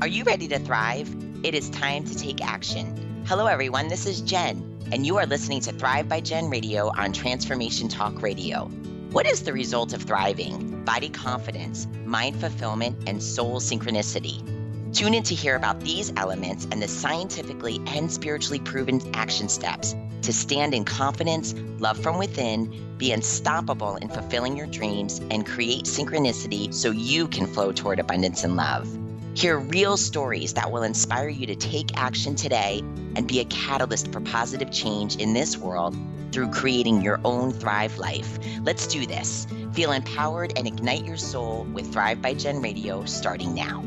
Are you ready to thrive? It is time to take action. Hello, everyone. This is Jen, and you are listening to Thrive by Jen Radio on Transformation Talk Radio. What is the result of thriving? Body confidence, mind fulfillment, and soul synchronicity. Tune in to hear about these elements and the scientifically and spiritually proven action steps to stand in confidence, love from within, be unstoppable in fulfilling your dreams, and create synchronicity so you can flow toward abundance and love. Hear real stories that will inspire you to take action today and be a catalyst for positive change in this world through creating your own Thrive life. Let's do this. Feel empowered and ignite your soul with Thrive by Jen Radio starting now.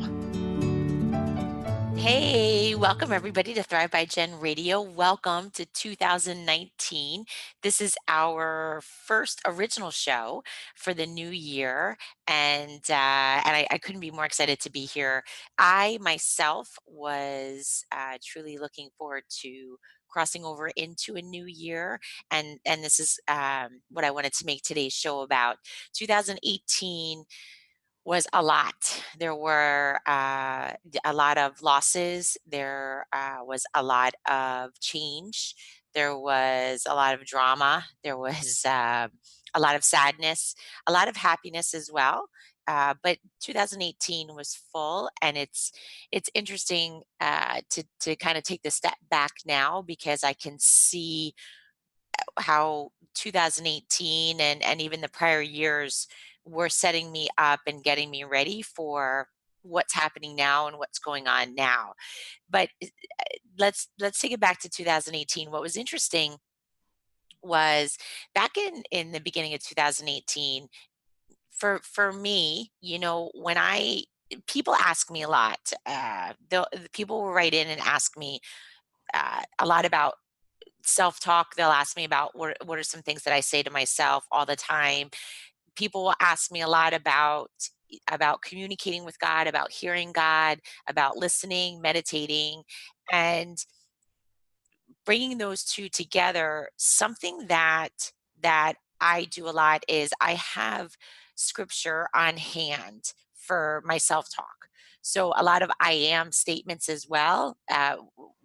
Hey, welcome everybody to Thrive by Jen Radio. Welcome to 2019. This is our first original show for the new year, and I couldn't be more excited to be here. I myself was truly looking forward to crossing over into a new year, and this is what I wanted to make today's show about. 2018 was a lot. There were a lot of losses. There was a lot of change. There was a lot of drama. There was a lot of sadness, a lot of happiness as well. But 2018 was full, and it's interesting to kind of take the step back now because I can see how 2018 and even the prior years were setting me up and getting me ready for what's happening now and what's going on now. But let's take it back to 2018. What was interesting was back in the beginning of 2018 for me, when I people ask me a lot. The people will write in and ask me a lot about self-talk. They'll ask me about what are some things that I say to myself all the time. People will ask me a lot about communicating with God, about hearing God, about listening, meditating, and bringing those two together. Something that I do a lot is I have scripture on hand for my self-talk. So a lot of I am statements as well.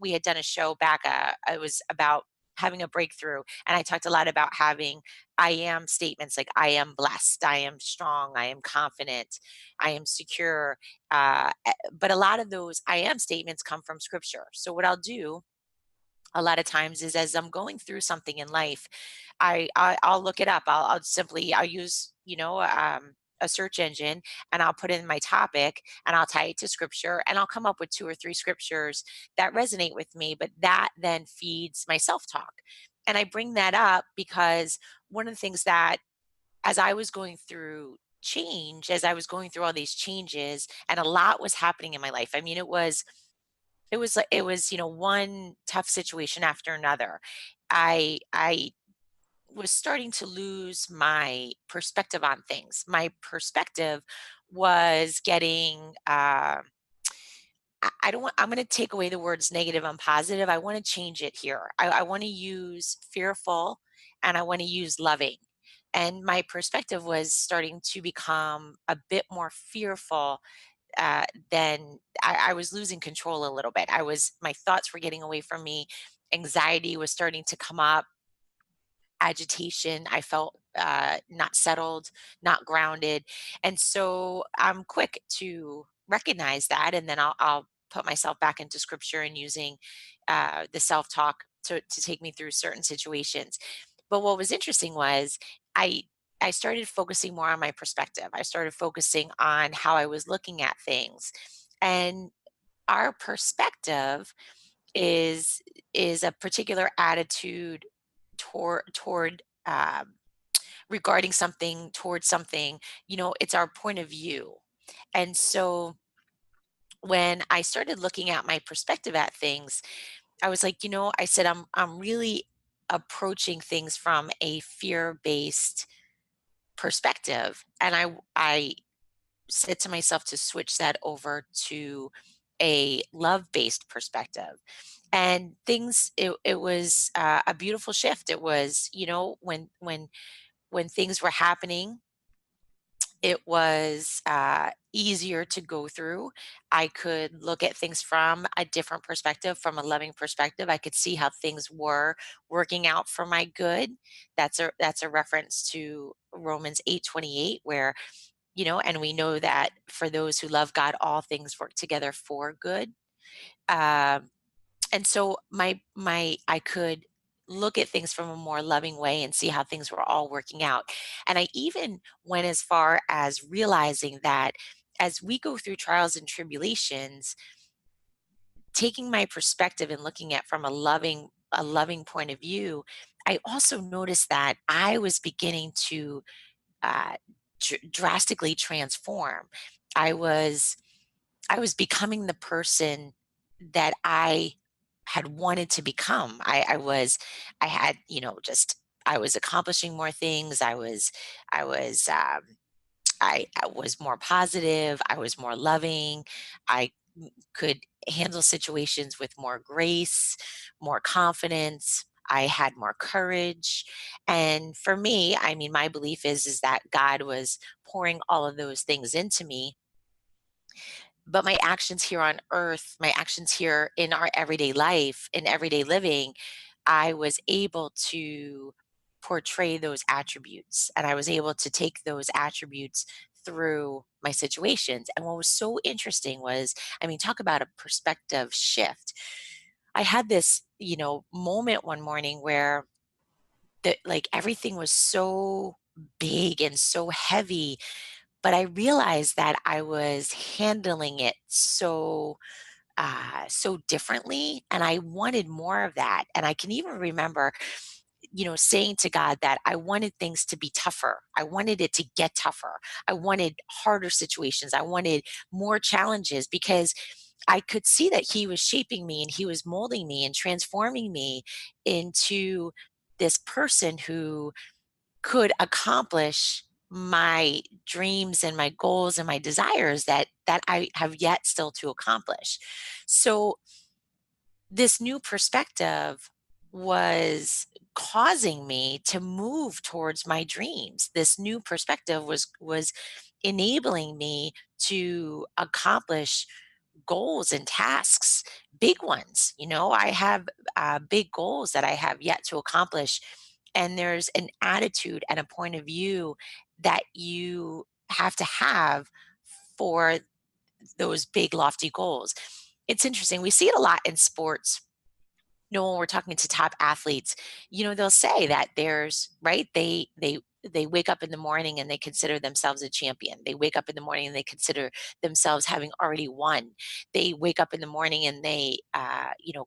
We had done a show back, it was about having a breakthrough, and I talked a lot about having I am statements like I am blessed, I am strong, I am confident, I am secure. But a lot of those I am statements come from scripture. So what I'll do a lot of times is as I'm going through something in life, I'll look it up. I'll use a search engine, and I'll put in my topic, and I'll tie it to scripture, and I'll come up with two or three scriptures that resonate with me. But that then feeds my self talk, and I bring that up because one of the things that as I was going through change, as I was going through all these changes, and a lot was happening in my life. I mean, it was one tough situation after another. I was starting to lose my perspective on things. My perspective was getting I don't want I'm gonna take away the words negative and positive. I want to change it here. I want to use fearful and I want to use loving. And my perspective was starting to become a bit more fearful. Then I was losing control a little bit. My thoughts were getting away from me. Anxiety was starting to come up, agitation. I felt not settled, not grounded. And so I'm quick to recognize that. And then I'll put myself back into scripture and using the self talk to take me through certain situations. But what was interesting was I I started focusing more on my perspective. I started focusing on how I was looking at things. And our perspective is is a particular attitude toward regarding something, towards something. It's our point of view. And so when I started looking at my perspective at things, I was like, I said I'm really approaching things from a fear-based perspective, and I said to myself to switch that over to a love-based perspective. And it was a beautiful shift. It was, when things were happening, It was easier to go through. I could look at things from a different perspective, from a loving perspective. I could see how things were working out for my good. That's a reference to Romans 8:28, where and we know that for those who love God, all things work together for good. Um, and so my I could look at things from a more loving way and see how things were all working out. And I even went as far as realizing that as we go through trials and tribulations, taking my perspective and looking at from a loving point of view, I also noticed that I was beginning to uh, drastically transform. I was I was becoming the person that I had wanted to become. I had, just I was accomplishing more things. I was, I was more positive. I was more loving. I could handle situations with more grace, more confidence. I had more courage. And for me, I mean, my belief is that God was pouring all of those things into me, but my actions here on earth, my actions here in our everyday life, in everyday living, I was able to portray those attributes, and I was able to take those attributes through my situations. And what was so interesting was, I mean, talk about a perspective shift. I had this, moment one morning where like everything was so big and so heavy, but I realized that I was handling it so differently, and I wanted more of that. And I can even remember, saying to God that I wanted things to be tougher. I wanted it to get tougher. I wanted harder situations. I wanted more challenges because I could see that He was shaping me and He was molding me and transforming me into this person who could accomplish my dreams and my goals and my desires that I have yet still to accomplish. So this new perspective was causing me to move towards my dreams. This new perspective was enabling me to accomplish goals and tasks, big ones. I have big goals that I have yet to accomplish. And there's an attitude and a point of view that you have to have for those big, lofty goals. It's interesting. We see it a lot in sports. When we're talking to top athletes, they'll say that there's right. They wake up in the morning and they consider themselves a champion. They wake up in the morning and they consider themselves having already won. They wake up in the morning and they,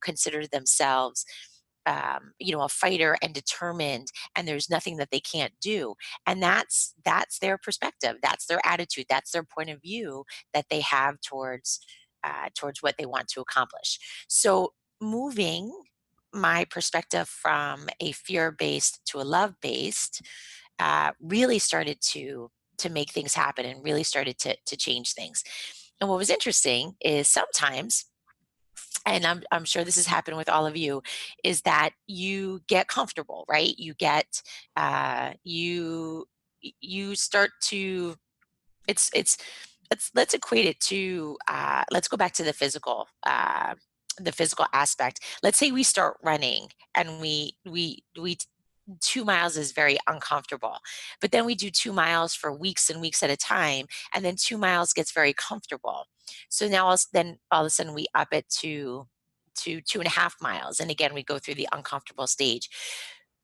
consider themselves, a fighter and determined, and there's nothing that they can't do. And that's their perspective. That's their attitude. That's their point of view that they have towards what they want to accomplish. So moving my perspective from a fear based to a love based really started to make things happen and really started to change things. And what was interesting is sometimes, and I'm sure this has happened with all of you, is that you get comfortable, right? You start to it's let's equate it to let's go back to the physical aspect. Let's say we start running and we 2 miles is very uncomfortable, but then we do 2 miles for weeks and weeks at a time, and then 2 miles gets very comfortable. So now then all of a sudden we up it to 2.5 miles, and again we go through the uncomfortable stage.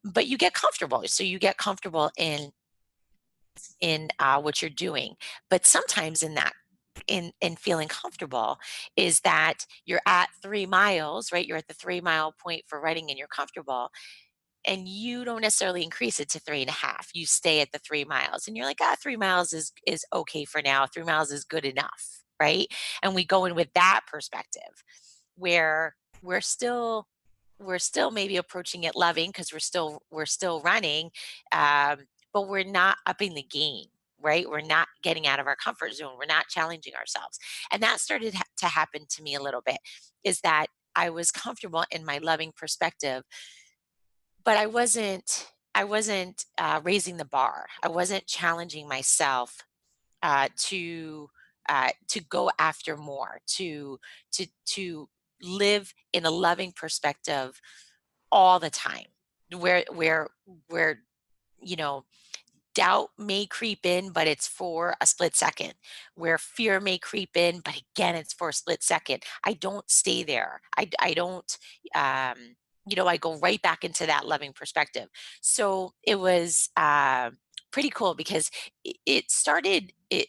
But you get comfortable, so you get comfortable in what you're doing. But sometimes in that in feeling comfortable is that you're at 3 miles, right? You're at the 3 mile point for running and you're comfortable, and you don't necessarily increase it to 3.5. You stay at the 3 miles and you're like, 3 miles is okay for now. 3 miles is good enough, right? And we go in with that perspective where we're still maybe approaching it loving because we're still running, um, but we're not upping the game, right? We're not getting out of our comfort zone. We're not challenging ourselves. And that started to happen to me a little bit, is that I was comfortable in my loving perspective, but I wasn't raising the bar. I wasn't challenging myself to go after more, to live in a loving perspective all the time, where you know doubt may creep in, but it's for a split second. Where fear may creep in, but again, it's for a split second. I don't stay there. I don't, I go right back into that loving perspective. So it was pretty cool because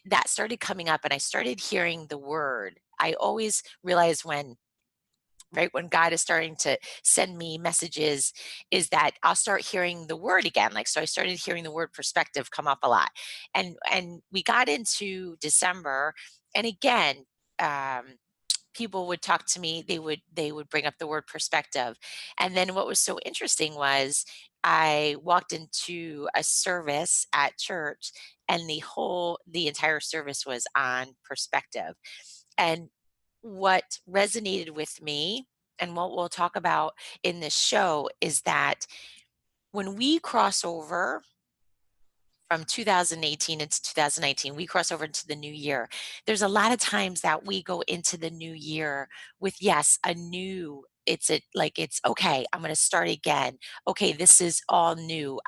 that started coming up, and I started hearing the word. I always realize when God is starting to send me messages is that I'll start hearing the word again. Like, so I started hearing the word perspective come up a lot. And we got into December, and again, um people would talk to me, they would bring up the word perspective. And then what was so interesting was I walked into a service at church, and the entire service was on perspective. And what resonated with me, and what we'll talk about in this show, is that when we cross over from 2018 into 2019, we cross over into the new year. There's a lot of times that we go into the new year with, yes, it's okay, I'm going to start again. Okay, this is all new.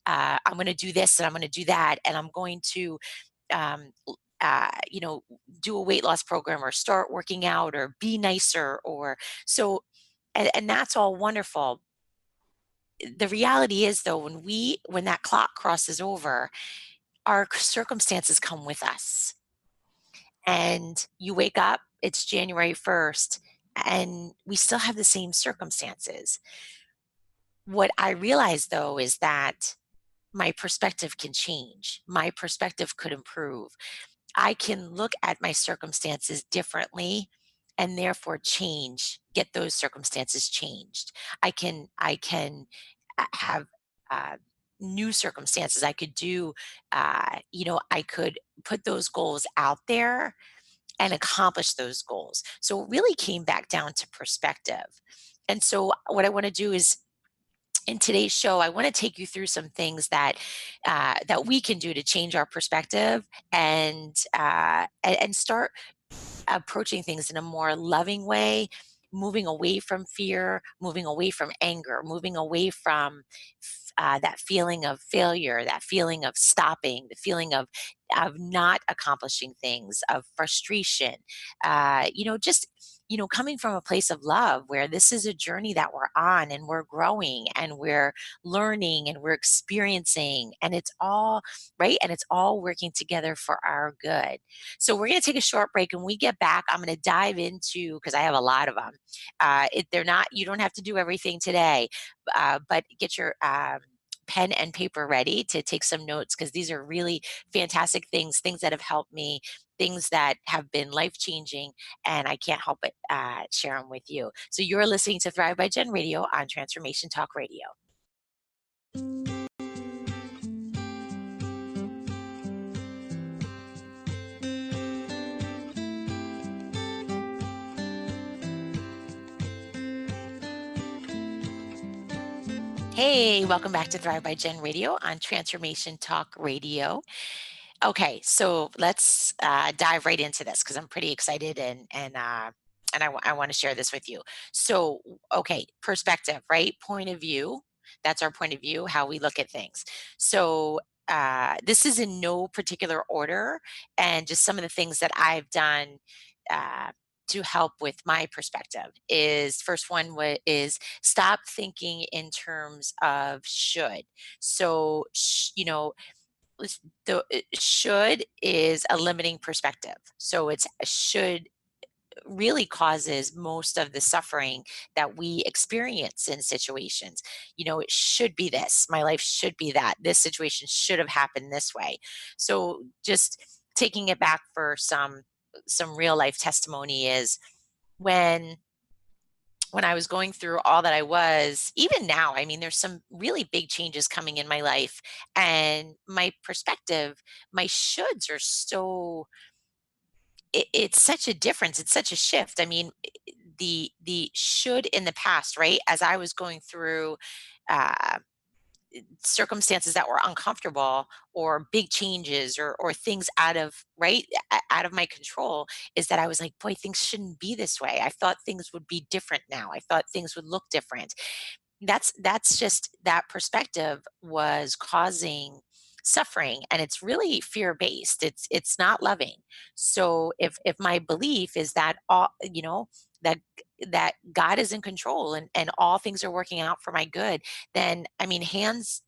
I'm going to do this and I'm going to do that, and I'm going to um, l- uh, you know, do a weight loss program or start working out or be nicer or so. And that's all wonderful. The reality is though, when that clock crosses over, our circumstances come with us. And you wake up, it's January 1st, and we still have the same circumstances. What I realize though is that my perspective can change. My perspective could improve. I can look at my circumstances differently and therefore get those circumstances changed. I can have uh, new circumstances. I could I could put those goals out there and accomplish those goals. So it really came back down to perspective. And so what I want to do is in today's show, I want to take you through some things that we can do to change our perspective and start approaching things in a more loving way, moving away from fear, moving away from anger, moving away from that feeling of failure, that feeling of stopping, the feeling of not accomplishing things, of frustration. Just coming from a place of love where this is a journey that we're on and we're growing and we're learning and we're experiencing, and it's all right, and it's all working together for our good. So we're going to take a short break, and when we get back, I'm going to dive into, because I have a lot of them. They're not, you don't have to do everything today, but get your pen and paper ready to take some notes, because these are really fantastic things that have helped me, things that have been life changing, and I can't help but share them with you. So you're listening to Thrive by Gen Radio on Transformation Talk Radio. Hey, welcome back to Thrive by Gen Radio on Transformation Talk Radio. Okay, so let's dive right into this because I'm pretty excited and I want to share this with you. So, okay, perspective, right? Point of view. That's our point of view, how we look at things. So, this is in no particular order, and just some of the things that I've done uh, to help with my perspective is first one is stop thinking in terms of should. So, should is a limiting perspective. So it's should really causes most of the suffering that we experience in situations. It should be this. My life should be that. This situation should have happened this way. So just taking it back for some real life testimony is when when I was going through all that I was, even now, I mean, there's some really big changes coming in my life, and my perspective, my shoulds are it's such a difference. It's such a shift. I mean, the should in the past, right? As I was going through, uh, circumstances that were uncomfortable or big changes or things out of right out of my control, is that I was like, boy, things shouldn't be this way. I thought things would be different now. I thought things would look different. That's just that perspective was causing suffering, and it's really fear based. It's not loving. So if my belief is that all, that that God is in control and all things are working out for my good, then I mean, hands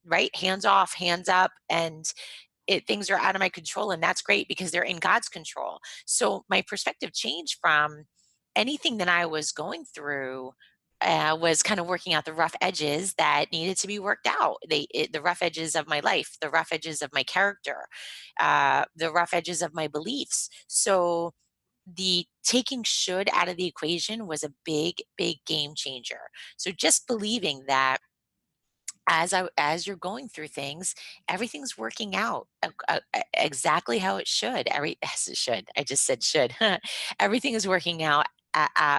off, hands up, and things are out of my control, and that's great because they're in God's control. So my perspective changed from anything that I was going through, was kind of working out the rough edges that needed to be worked out. The rough edges of my life, the rough edges of my character, the rough edges of my beliefs. So the taking should out of the equation was a big game changer. So just believing that as you're going through things, everything's working out exactly how it should. As it should. I just said should. Everything is working out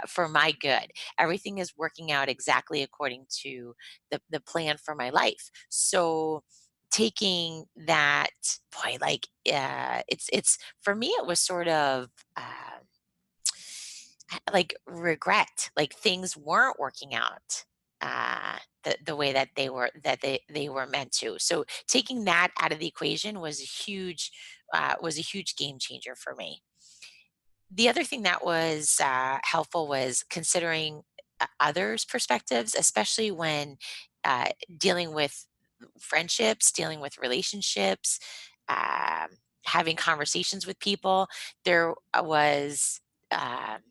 for my good. Everything is working out exactly according to the plan for my life. So taking that boy, like it's for me, it was sort of. Like regret, like things weren't working out the way that they were meant to. So taking that out of the equation was a huge game changer for me. The other thing that was helpful was considering others' perspectives, especially when uh, dealing with friendships, dealing with relationships, um, having conversations with people. There was, um,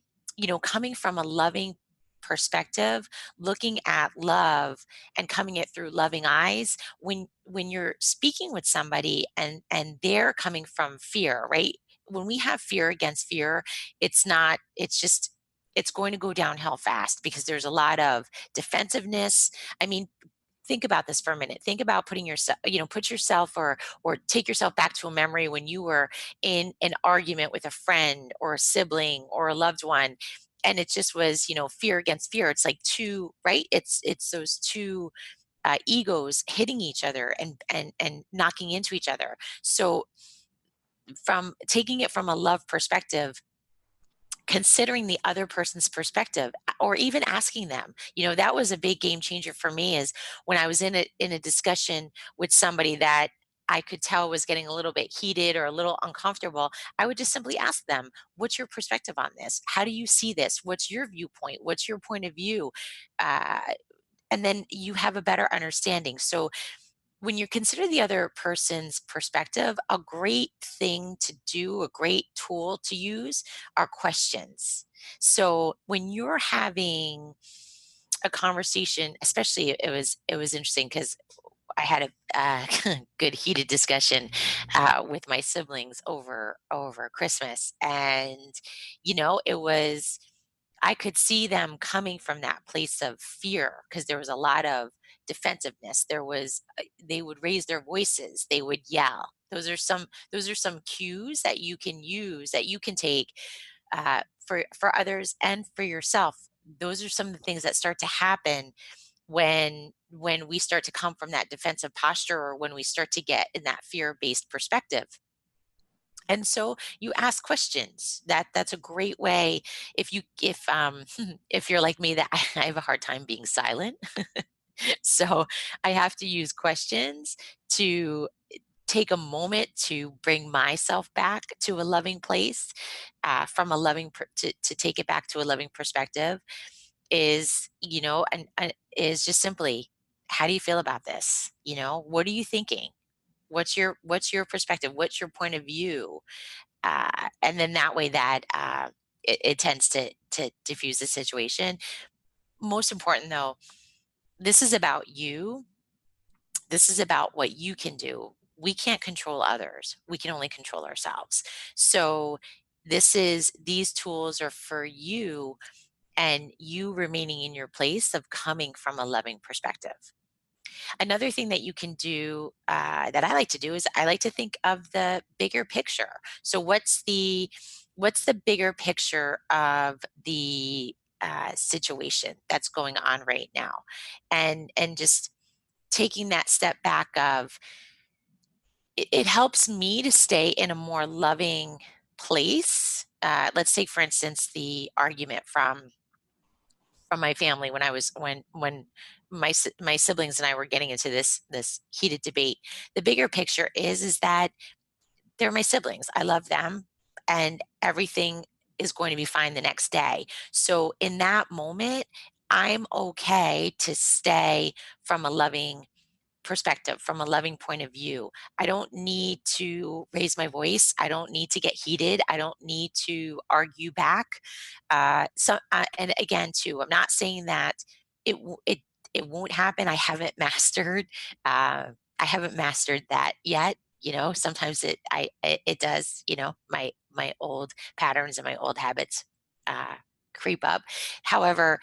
coming from a loving perspective, looking at love and coming it through loving eyes. When you're speaking with somebody and they're coming from fear, right? When we have fear against fear, it's not. It's just. It's going to go downhill fast because there's a lot of defensiveness. I mean, think about this for a minute. Think about putting yourself, put yourself or take yourself back to a memory when you were in an argument with a friend or a sibling or a loved one, and it just was, fear against fear. It's like two, right? It's those two egos hitting each other and knocking into each other. So from taking it from a love perspective, considering the other person's perspective or even asking them, that was a big game changer for me, is when I was in a discussion with somebody that I could tell was getting a little bit heated or a little uncomfortable. I would just simply ask them, what's your perspective on this? How do you see this? What's your viewpoint? What's your point of view? uh, and then you have a better understanding. So when you consider the other person's perspective, a great thing to do, a great tool to use are questions. So when you're having a conversation, especially it was interesting because I had a good heated discussion with my siblings over Christmas, and it was, I could see them coming from that place of fear because there was a lot of defensiveness. They would raise their voices, they would yell. Those are some cues that you can use, that you can take for others and for yourself. Those are some of the things that start to happen when we start to come from that defensive posture, or when we start to get in that fear-based perspective. And so you ask questions. That's a great way. If if you're like me, that I have a hard time being silent. So I have to use questions to take a moment to bring myself back to a loving place, from a to take it back to a loving perspective, is, and is just simply, how do you feel about this? What are you thinking? What's your perspective? What's your point of view? And then that way, that it tends to diffuse the situation. Most important though, this is about you. This is about what you can do. We can't control others. We can only control ourselves. So these tools are for you, and you remaining in your place of coming from a loving perspective. Another thing that you can do, that I like to do, is I like to think of the bigger picture. So what's the bigger picture of the situation that's going on right now, and just taking that step back of it helps me to stay in a more loving place. Let's take, for instance, the argument from my family when I was when my siblings and I were getting into this heated debate. The bigger picture is that they're my siblings. I love them, and everything is going to be fine the next day. So in that moment, I'm okay to stay from a loving perspective, from a loving point of view. I don't need to raise my voice. I don't need to get heated. I don't need to argue back. And again, too, I'm not saying that it w- it it won't happen. I haven't mastered that yet. Sometimes it does. My old patterns and my old habits uh, creep up. However,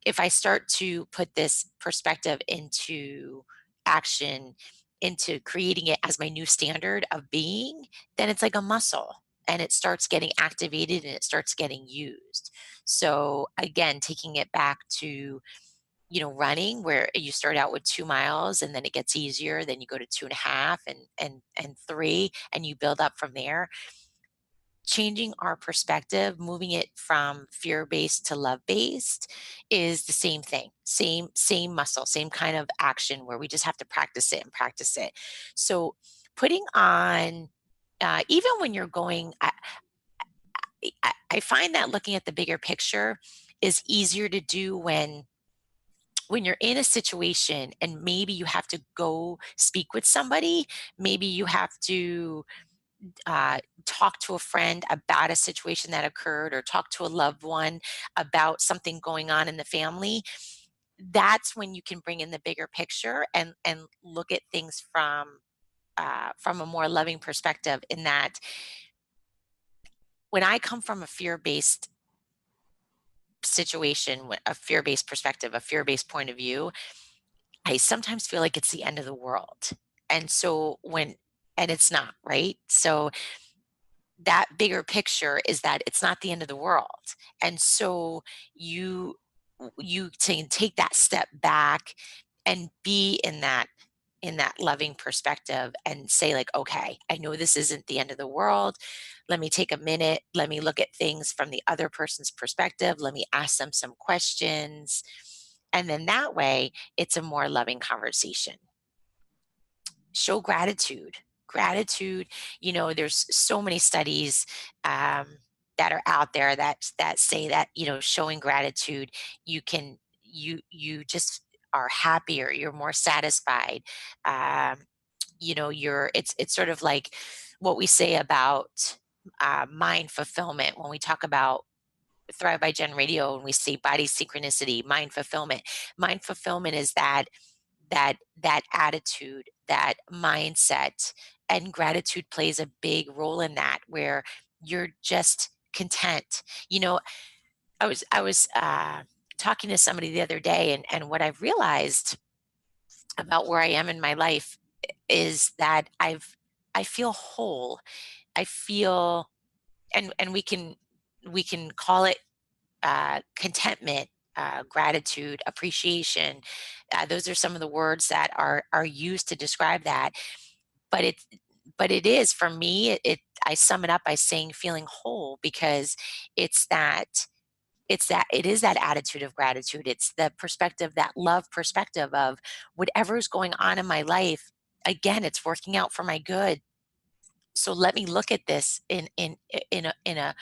if I start to put this perspective into action, into creating it as my new standard of being, then it's like a muscle and it starts getting activated and it starts getting used. So again, taking it back to, running where you start out with 2 miles and then it gets easier, then you go to 2.5 and 3, and you build up from there. Changing our perspective, moving it from fear-based to love-based is the same thing. Same muscle, same kind of action where we just have to practice it and practice it. So putting on even when you're going I find that looking at the bigger picture is easier to do when you're in a situation and maybe you have to go speak with somebody, maybe you have to talk to a friend about a situation that occurred or talk to a loved one about something going on in the family. That's when you can bring in the bigger picture and look at things from a more loving perspective. In that, when I come from a fear-based situation, a fear-based perspective, a fear-based point of view, I sometimes feel like it's the end of the world. And so when and it's not, right? So that bigger picture is that it's not the end of the world. And so you you can take that step back and be in that loving perspective and say, like, okay, I know this isn't the end of the world. Let me take a minute, let me look at things from the other person's perspective, let me ask them some questions, and then that way it's a more loving conversation. Show gratitude. There's so many studies um, that are out there that say that, showing gratitude, you just are happier, you're more satisfied. It's sort of like what we say about mind fulfillment when we talk about Thrive by Gen Radio, and we say body synchronicity, mind fulfillment is that attitude, that mindset, and gratitude plays a big role in that, where you're just content. I was talking to somebody the other day, and what I've realized about where I am in my life is that I feel whole. I feel, and we can call it contentment, gratitude, appreciation. Those are some of the words that are used to describe that. But it is for me. I sum it up by saying feeling whole, because it's that it is that attitude of gratitude. It's the perspective, that love perspective of whatever is going on in my life. Again, it's working out for my good. So let me look at this in a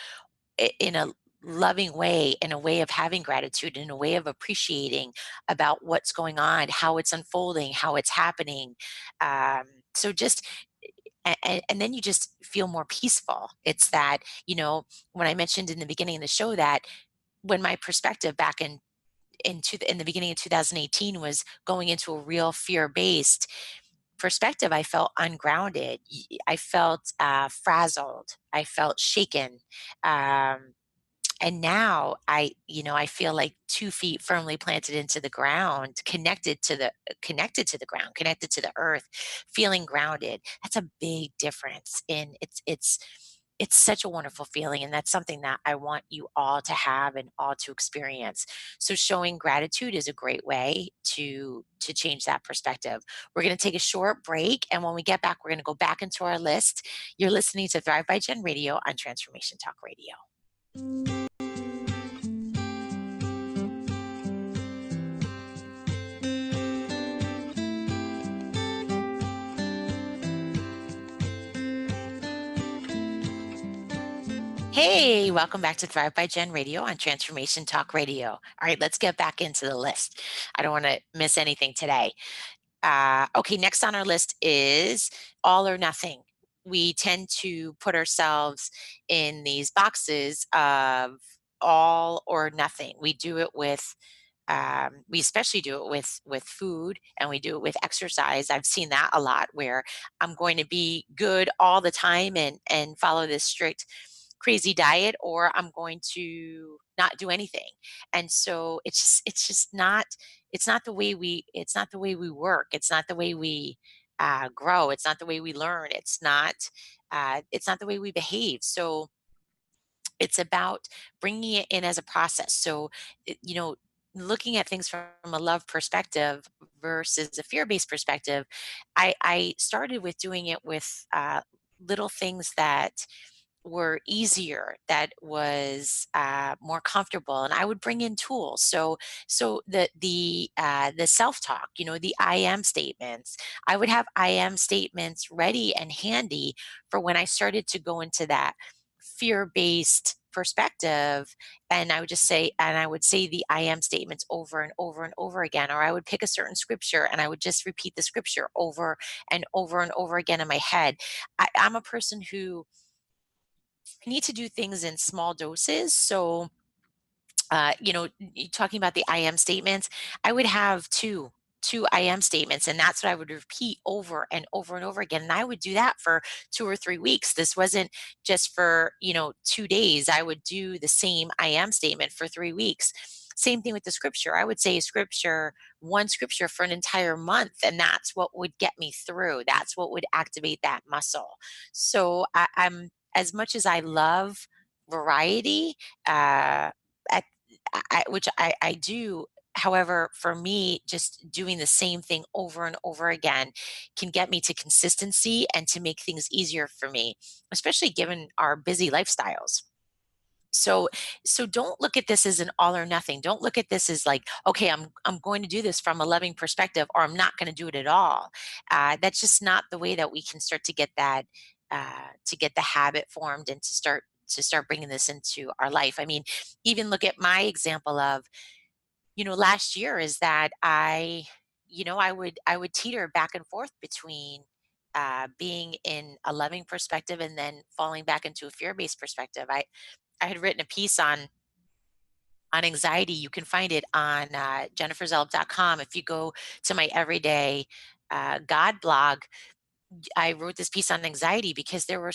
loving way, in a way of having gratitude, in a way of appreciating about what's going on, how it's unfolding, how it's happening. Um, so just and then you just feel more peaceful. It's that, when I mentioned in the beginning of the show that when my perspective back in the beginning of 2018 was going into a real fear-based perspective, I felt ungrounded. I felt frazzled. I felt shaken. Um, and now I feel like 2 feet firmly planted into the ground, connected to the ground, connected to the earth, feeling grounded. That's a big difference in it's it's such a wonderful feeling, and that's something that I want you all to have and all to experience. So showing gratitude is a great way to change that perspective. We're going to take a short break, and when we get back, we're going to go back into our list. You're listening to Thrive by Gen Radio on Transformation Talk Radio. Hey, welcome back to Thrive by Gen Radio on Transformation Talk Radio. All right, let's get back into the list. I don't want to miss anything today. Okay, next on our list is all or nothing. We tend to put ourselves in these boxes of all or nothing. We do it with we especially do it with food, and we do it with exercise. I've seen that a lot, where I'm going to be good all the time and follow this strict crazy diet, or I'm going to not do anything. And so it's just not, it's not the way we work. It's not the way we grow. It's not the way we learn. It's not the way we behave. So it's about bringing it in as a process. So, looking at things from a love perspective versus a fear-based perspective, I started with doing it with little things that were easier, that was more comfortable, and I would bring in tools. So the self-talk, the I am statements. I would have I am statements ready and handy for when I started to go into that fear-based perspective, and I would say the I am statements over and over and over again, or I would pick a certain scripture and I would just repeat the scripture over and over and over again in my head. I'm a person who need to do things in small doses. So, talking about the I am statements, I would have two I am statements, and that's what I would repeat over and over and over again. And I would do that for 2 or 3 weeks. This wasn't just for 2 days. I would do the same I am statement for 3 weeks. Same thing with the scripture. I would say one scripture for an entire month, and that's what would get me through. That's what would activate that muscle. So I'm, as much as I love variety, uh, at which I do. However, for me, just doing the same thing over and over again can get me to consistency and to make things easier for me, especially given our busy lifestyles. So so don't look at this as an all or nothing. Don't look at this as like, okay, I'm going to do this from a loving perspective, or I'm not going to do it at all. That's just not the way that we can start to get that to get the habit formed, and to start bringing this into our life. I mean, even look at my example of last year, is that I would teeter back and forth between being in a loving perspective and then falling back into a fear-based perspective. I had written a piece on anxiety. You can find it on jenniferzelb.com. If you go to my everyday God blog, I wrote this piece on anxiety because there were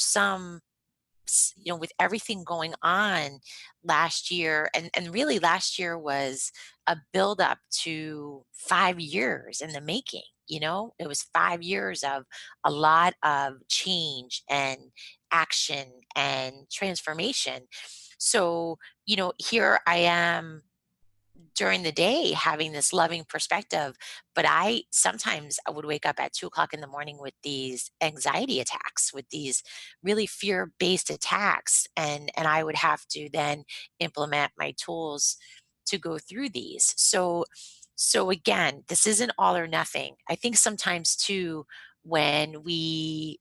with everything going on last year, and really last year was a build up to 5 years in the making. It was 5 years of a lot of change and action and transformation. So here I am during the day having this loving perspective, but I would wake up at 2 o'clock in the morning with these anxiety attacks, with these really fear-based attacks, and I would have to then implement my tools to go through these. So again, this isn't all or nothing. I think sometimes too, when we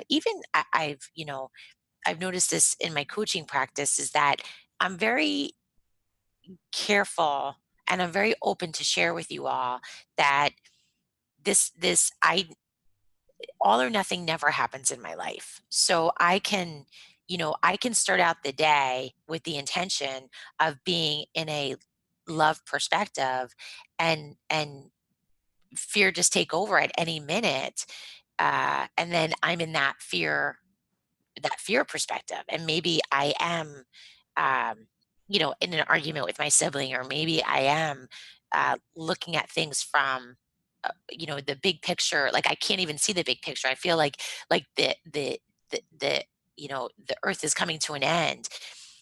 even I've noticed this in my coaching practice, is that I'm very careful, and I'm very open to share with you all that this I all or nothing never happens in my life. So I can start out the day with the intention of being in a love perspective, and fear just take over at any minute. And then I'm in that fear perspective, and maybe I am in an argument with my sibling, or maybe I am looking at things from the big picture. Like, I can't even see the big picture. I feel like the the earth is coming to an end.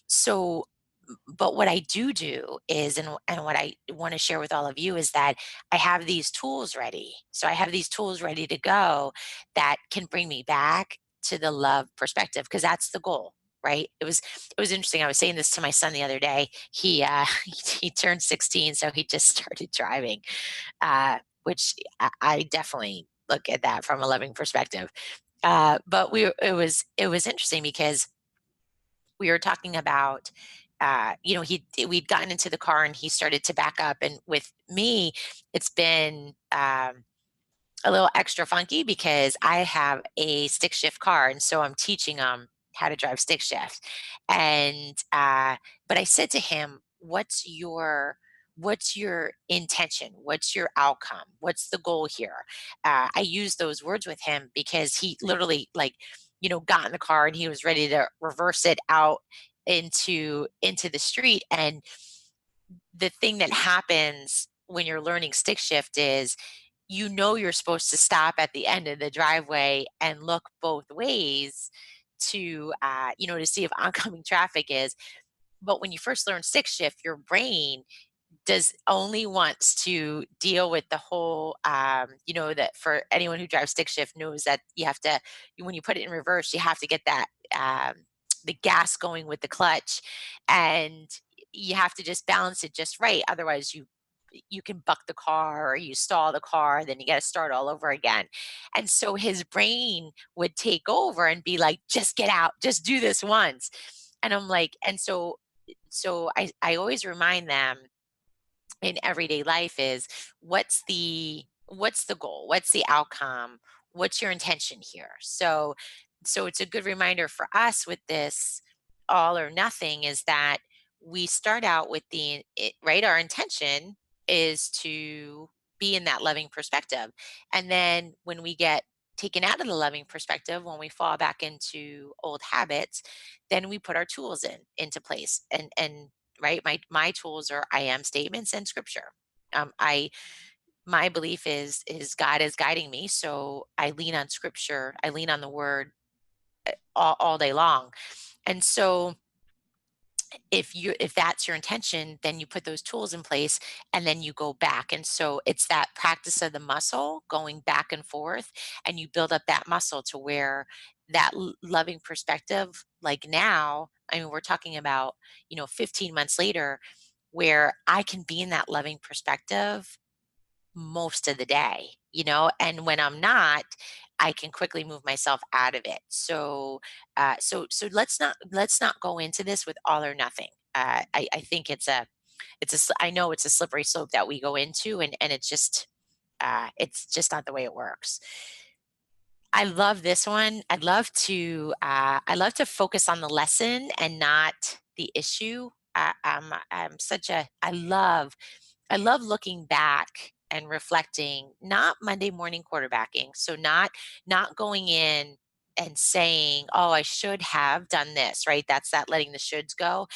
So, but what I do is, and what I want to share with all of you is that I have these tools ready. So I have these tools ready to go that can bring me back to the love perspective, because that's the goal, right? It was interesting. I was saying this to my son the other day. He turned 16, so he just started driving, which I definitely look at that from a loving perspective. But it was interesting because we were talking about, we'd gotten into the car and he started to back up, and with me, it's been a little extra funky because I have a stick shift car, and so I'm teaching him how to drive stick shift. And but I said to him, "What's your intention? What's your outcome? What's the goal here?" I used those words with him because he literally, like, got in the car and he was ready to reverse it out into the street. And the thing that happens when you're learning stick shift is, you're supposed to stop at the end of the driveway and look both ways to see if oncoming traffic is. But when you first learn stick shift, your brain does only wants to deal with the whole, that for anyone who drives stick shift knows that when you put it in reverse, you have to get that, the gas going with the clutch, and you have to just balance it just right. Otherwise, you can buck the car or you stall the car, then you got to start all over again. And so his brain would take over and be like, just get out, just do this once. And I'm like, and so I always remind them in everyday life is, what's the goal, what's the outcome, what's your intention here. So it's a good reminder for us with this all or nothing, is that we start out with right, our intention is to be in that loving perspective, and then when we get taken out of the loving perspective, when we fall back into old habits, then we put our tools into place. And right, my tools are I am statements and scripture. I My belief is God is guiding me, so I lean on scripture, I lean on the word, all day long. And so if that's your intention, then you put those tools in place, and then you go back. And so it's that practice of the muscle going back and forth, and you build up that muscle to where that loving perspective, like now, I mean, we're talking about, 15 months later, where I can be in that loving perspective most of the day, and when I'm not, I can quickly move myself out of it. So let's not go into this with all or nothing. I think I know it's a slippery slope that we go into, and it's just not the way it works. I love this one. I love to focus on the lesson and not the issue. I'm such a I love looking back and reflecting, not Monday morning quarterbacking. So not going in and saying, "Oh, I should have done this," right? That's that letting the shoulds go.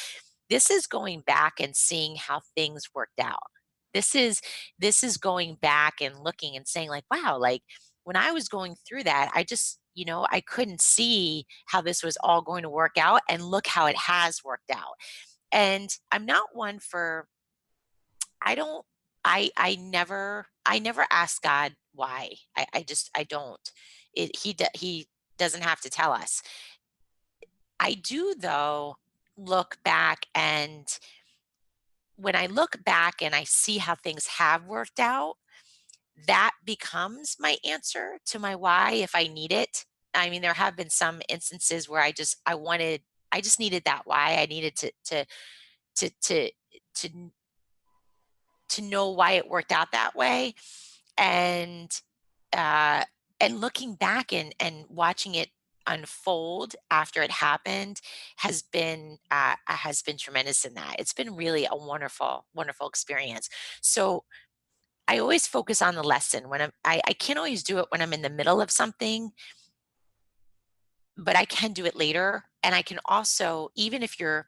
This is going back and seeing how things worked out. This is this is going back and looking and saying, like, wow, like, when I was going through that, I just, I couldn't see how this was all going to work out, and look how it has worked out. And I'm not one for I don't I never ask God why. I don't. He doesn't have to tell us. I do, though, look back, and when I look back and I see how things have worked out, that becomes my answer to my why if I need it. I mean, there have been some instances where I just needed that why. I needed to to to to know why it worked out that way. And uh and looking back and watching it unfold after it happened has been tremendous in that. It's been really a wonderful experience. So I always focus on the lesson when I can't always do it when I'm in the middle of something, but I can do it later. And I can also, even if you're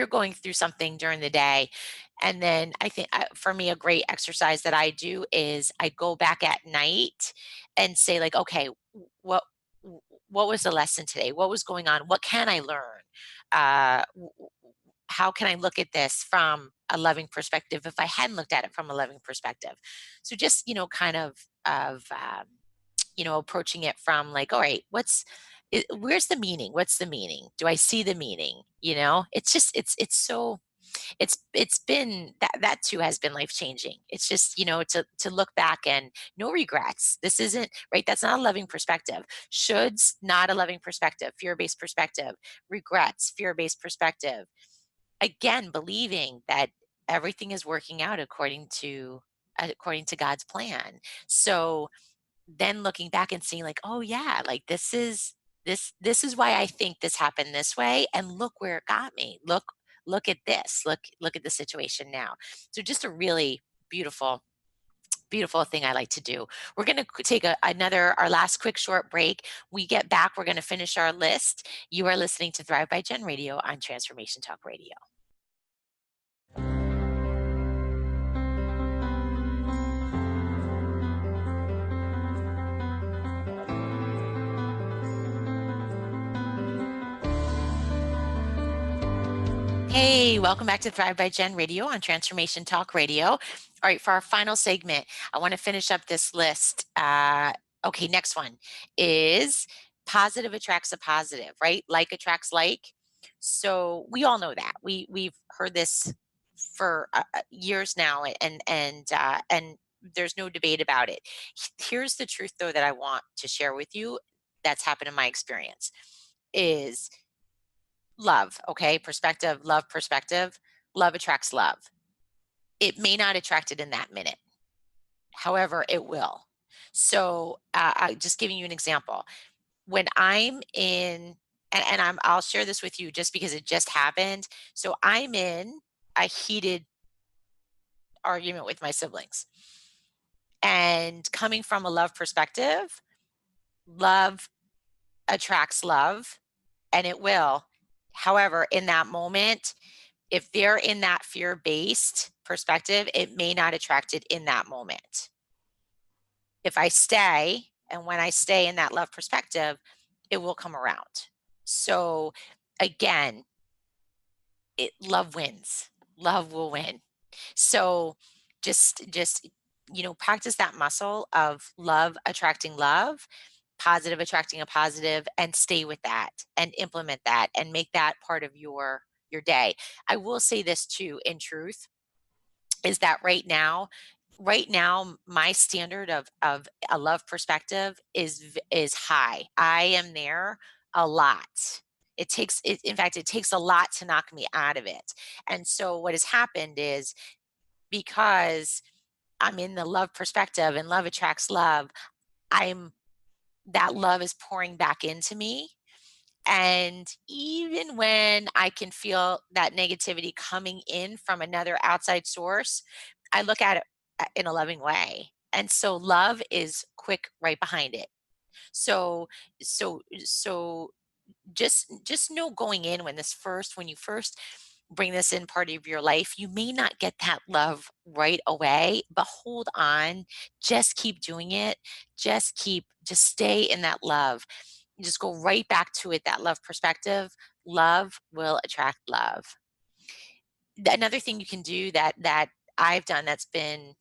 going through something during the day, and then I think, for me, a great exercise that I do is I go back at night and say, like, okay, what what was the lesson today? What was going on? What can I learn? How can I look at this from a loving perspective if I hadn't looked at it from a loving perspective? So just, kind of approaching it from like, all right, where's the meaning? What's the meaning? Do I see the meaning? It's just, it's so, it's been that too has been life changing. It's just, to look back and no regrets. This isn't right. That's not a loving perspective. Shoulds, not a loving perspective. Fear-based perspective. Regrets, fear-based perspective. Again, believing that everything is working out according to God's plan. So then looking back and seeing like, oh yeah, like this is why I think this happened this way, and look where it got me. Look at this. Look at the situation now. So just a really beautiful beautiful thing I like to do. We're going to take another our last quick short break. We get back, we're going to finish our list. You are listening to Thrive by Gen Radio on Transformation Talk Radio. Hey, welcome back to Thrive by Gen Radio on Transformation Talk Radio. All right, for our final segment, I want to finish up this list. Okay, next one is positive attracts a positive, right? Like attracts like. So we all know that. We've heard this for years now, and there's no debate about it. Here's the truth, though, that I want to share with you. That's happened in my experience. Is love, okay? Perspective. Love attracts love. It may not attract it in that minute. However, it will. So, I just giving you an example. When I'm in, and I'll share this with you just because it just happened. So I'm in a heated argument with my siblings, and coming from a love perspective, love attracts love, and it will. However, in that moment, if they're in that fear-based perspective, it may not attract it in that moment. If I stay, and when I stay in that love perspective, it will come around. So again, love wins. Love will win. So just practice that muscle of love attracting love, positive attracting a positive, and stay with that and implement that and make that part of your day. I will say this too, in truth, is that right now my standard of a love perspective is high. I am there a lot. In fact, it takes a lot to knock me out of it. And so what has happened is, because I'm in the love perspective and love attracts love, I'm that love is pouring back into me. And even when I can feel that negativity coming in from another outside source, I look at it in a loving way. And so love is quick right behind it. So so just know going in, when you first bring this in part of your life, you may not get that love right away, but hold on, just keep doing it. Just stay in that love. Just go right back to it, that love perspective. Love will attract love. Another thing you can do that I've done that's been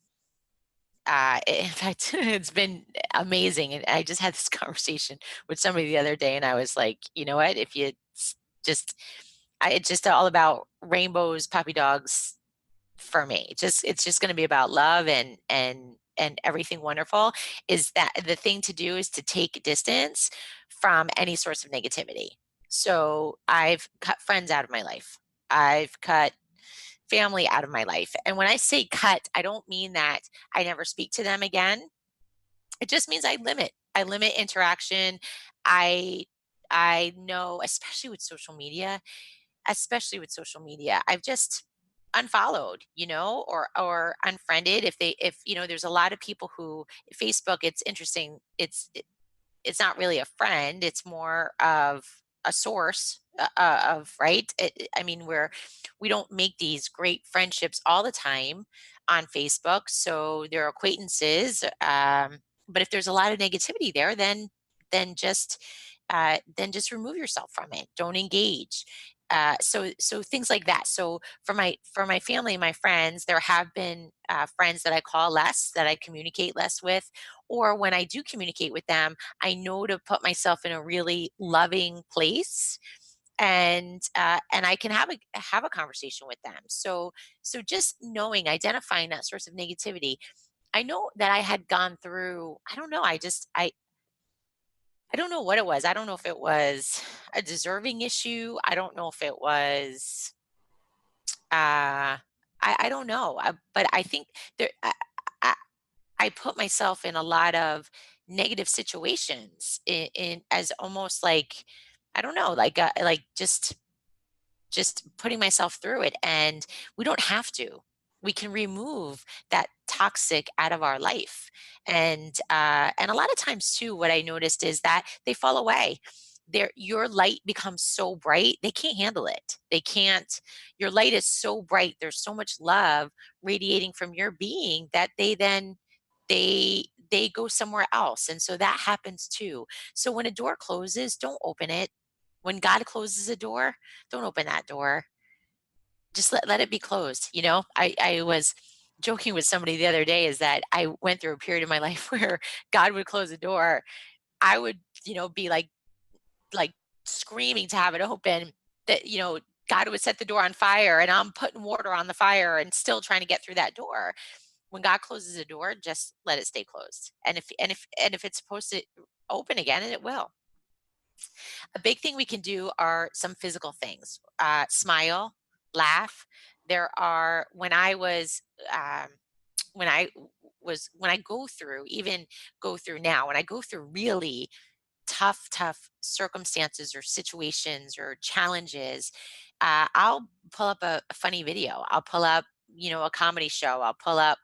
in fact, it's been amazing. And I just had this conversation with somebody the other day, and I was like, you know what? If you just, it's just all about rainbows, puppy dogs for me. It's just going to be about love and everything wonderful. Is that the thing to do? Is to take distance from any source of negativity. So I've cut friends out of my life. I've cut family out of my life. And when I say cut, I don't mean that I never speak to them again. It just means I limit interaction. I I know, especially with social media, I've just unfollowed, or unfriended. If there's a lot of people who Facebook, it's interesting. It's not really a friend, it's more of a source of, right. I mean, we don't make these great friendships all the time on Facebook, so they're acquaintances. But if there's a lot of negativity there, then just then just remove yourself from it. Don't engage. So things like that. So for my family and my friends, there have been friends that I call less, that I communicate less with, or when I do communicate with them, I know to put myself in a really loving place, and I can have a conversation with them. So just knowing, identifying that source of negativity. I know that I had gone through, I don't know, I don't know what it was. I don't know if it was a deserving issue. I don't know if it was, I don't know. But I think there, I, I put myself in a lot of negative situations in as almost like, I don't know, like just putting myself through it, and we don't have to. We can remove that toxic out of our life, and a lot of times too, what I noticed is that they fall away. Your light becomes so bright, they can't handle it. They can't. Your light is so bright, there's so much love radiating from your being that they go somewhere else, and so that happens too. So when a door closes, don't open it. When God closes a door, don't open that door. Just let it be closed, you know? I was joking with somebody the other day, is that I went through a period in my life where God would close a door. I would, be like screaming to have it open, that, God would set the door on fire and I'm putting water on the fire and still trying to get through that door. When God closes a door, just let it stay closed. And if it's supposed to open again, and it will. A big thing we can do are some physical things. Smile, laugh. There are um, when I go through, even go through now, when I go through really tough circumstances or situations or challenges, I'll pull up a funny video. I'll pull up, a comedy show. I'll pull up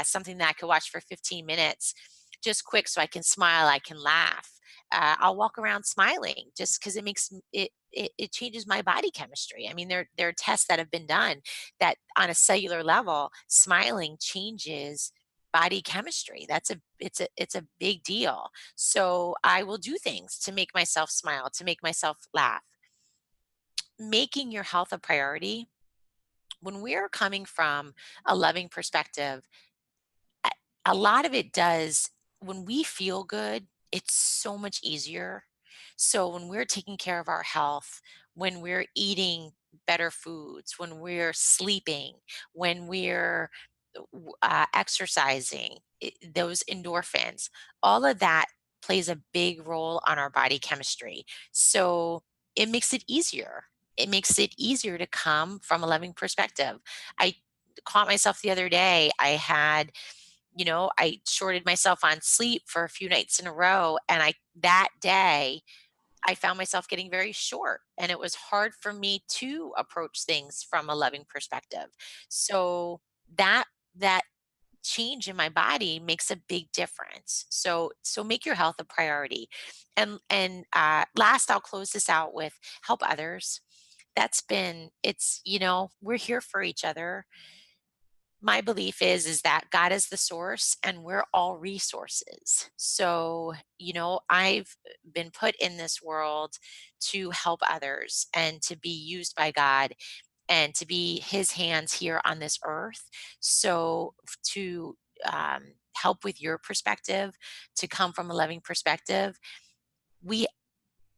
something that I could watch for 15 minutes, just quick, so I can smile, I can laugh. I'll walk around smiling just because it makes it changes my body chemistry. I mean, there are tests that have been done that on a cellular level, smiling changes body chemistry. It's a big deal. So I will do things to make myself smile, to make myself laugh. Making your health a priority, when we're coming from a loving perspective, a a lot of it does, when we feel good, it's so much easier. So when we're taking care of our health, when we're eating better foods, when we're sleeping, when we're exercising, those endorphins, all of that plays a big role on our body chemistry. So it makes it easier. It makes it easier to come from a loving perspective. I caught myself the other day. I shorted myself on sleep for a few nights in a row. And that day, I found myself getting very short, and it was hard for me to approach things from a loving perspective. So that change in my body makes a big difference. So make your health a priority. And last, I'll close this out with help others. We're here for each other. My belief is that God is the source and we're all resources. So, I've been put in this world to help others and to be used by God and to be his hands here on this earth. So to help with your perspective, to come from a loving perspective, we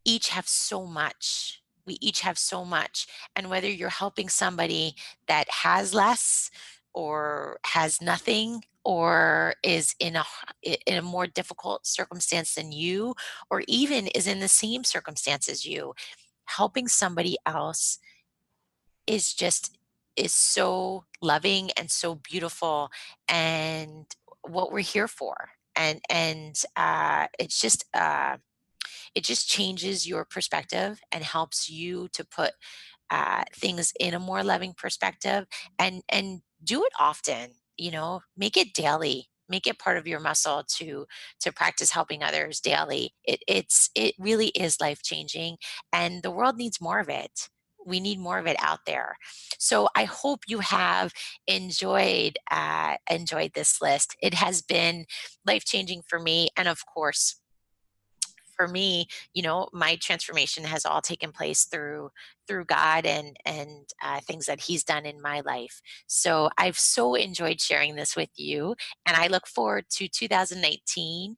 each have so much. We each have so much. And whether you're helping somebody that has less or has nothing, or is in a more difficult circumstance than you, or even is in the same circumstance as you, helping somebody else is so loving and so beautiful, and what we're here for. And it just changes your perspective and helps you to put things in a more loving perspective, and do it often. Make it daily. Make it part of your muscle to practice helping others daily. It really is life changing, and the world needs more of it. We need more of it out there. So I hope you have enjoyed this list. It has been life changing for me, and of course for me, my transformation has all taken place through God and things that He's done in my life. So I've so enjoyed sharing this with you, and I look forward to 2019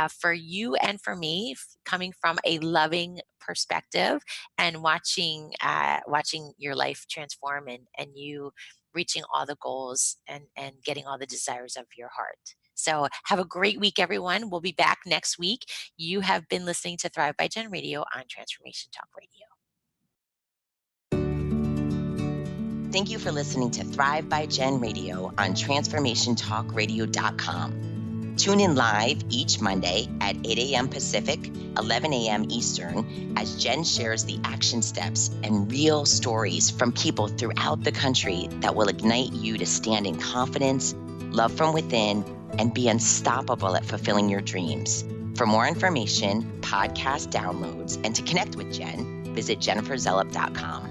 for you and for me, coming from a loving perspective and watching your life transform and you reaching all the goals and getting all the desires of your heart. So have a great week, everyone. We'll be back next week. You have been listening to Thrive by Gen Radio on Transformation Talk Radio. Thank you for listening to Thrive by Gen Radio on transformationtalkradio.com. Tune in live each Monday at 8 a.m. Pacific, 11 a.m. Eastern, as Jen shares the action steps and real stories from people throughout the country that will ignite you to stand in confidence, love from within, and be unstoppable at fulfilling your dreams. For more information, podcast downloads, and to connect with Jen, visit jenniferzellup.com.